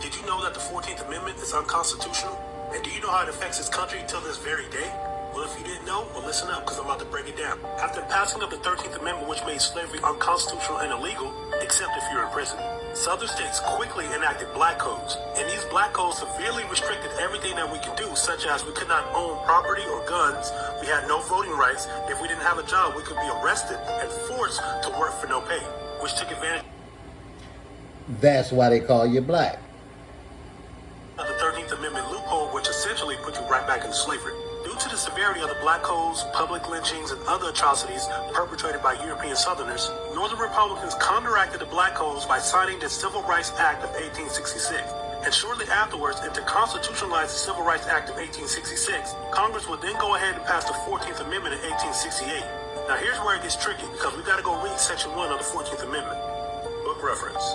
Did you know that the 14th Amendment is unconstitutional? And do you know how it affects this country till this very day? Well, if you didn't know, well, listen up, because I'm about to break it down. After the passing of the 13th Amendment, which made slavery unconstitutional and illegal, except if you're in prison, Southern states quickly enacted black codes. And these black codes severely restricted everything that we could do, such as we could not own property or guns, we had no voting rights, if we didn't have a job, we could be arrested and forced to work for no pay, which took advantage. That's why they call you black. Of the 13th Amendment loophole, which essentially put you right back into slavery. Due to the severity of the black codes, public lynchings, and other atrocities perpetrated by European Southerners, Northern Republicans counteracted the black codes by signing the Civil Rights Act of 1866. And shortly afterwards, and to constitutionalize the Civil Rights Act of 1866, Congress would then go ahead and pass the 14th Amendment in 1868. Now here's where it gets tricky, because we got to go read Section 1 of the 14th Amendment. Book reference.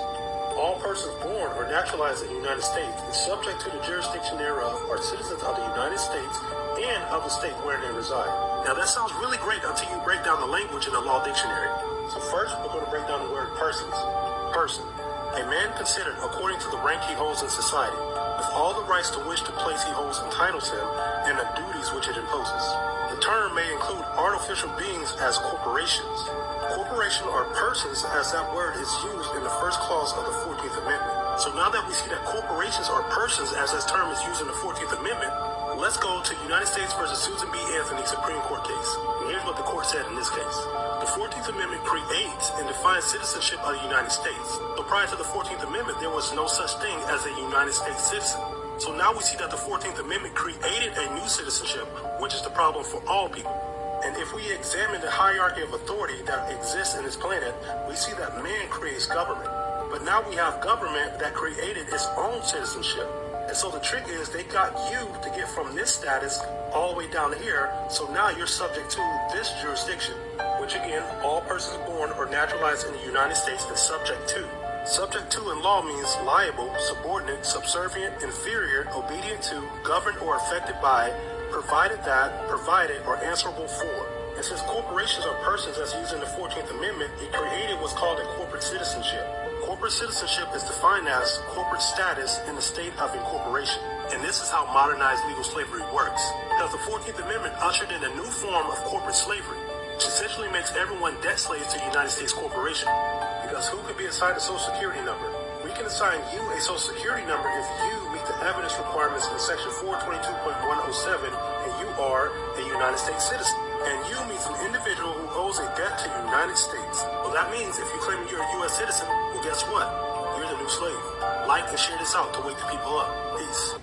All persons born or naturalized in the United States and subject to the jurisdiction thereof are citizens of the United States and of the state where they reside. Now that sounds really great until you break down the language in the law dictionary. So first, we're going to break down the word persons. Person. A man considered according to the rank he holds in society, with all the rights to which the place he holds entitles him, and the duties which it imposes. The term may include artificial beings as corporations. Corporation are persons as that word is used in the first clause of the 14th Amendment. So now that we see that corporations are persons as this term is used in the 14th Amendment, let's go to United States versus Susan B. Anthony Supreme Court case. And here's what the court said in this case. The 14th Amendment creates and defines citizenship of the United States. But prior to the 14th Amendment, there was no such thing as a United States citizen. So now we see that the 14th Amendment created a new citizenship, which is the problem for all people. And if we examine the hierarchy of authority that exists in this planet, we see that man creates government. But now we have government that created its own citizenship. And so the trick is they got you to get from this status all the way down to here. So now you're subject to this jurisdiction, which again, all persons born or naturalized in the United States is subject to. Subject to in law means liable, subordinate, subservient, inferior, obedient to, governed or affected by, provided that, provided, or answerable for. And since corporations are persons as used in the 14th Amendment, it created what's called a corporate citizenship. Corporate citizenship is defined as corporate status in the state of incorporation. And this is how modernized legal slavery works. Because the 14th Amendment ushered in a new form of corporate slavery, which essentially makes everyone debt slaves to the United States corporation. Because who could be assigned a social security number? We can assign you a social security number if you meet the evidence requirements in section 422.107 and you are a United States citizen. And you meet an individual who owes a debt to the United States. Well, that means if you claim you're a U.S. citizen, well, guess what? You're the new slave. Like and share this out to wake the people up. Peace.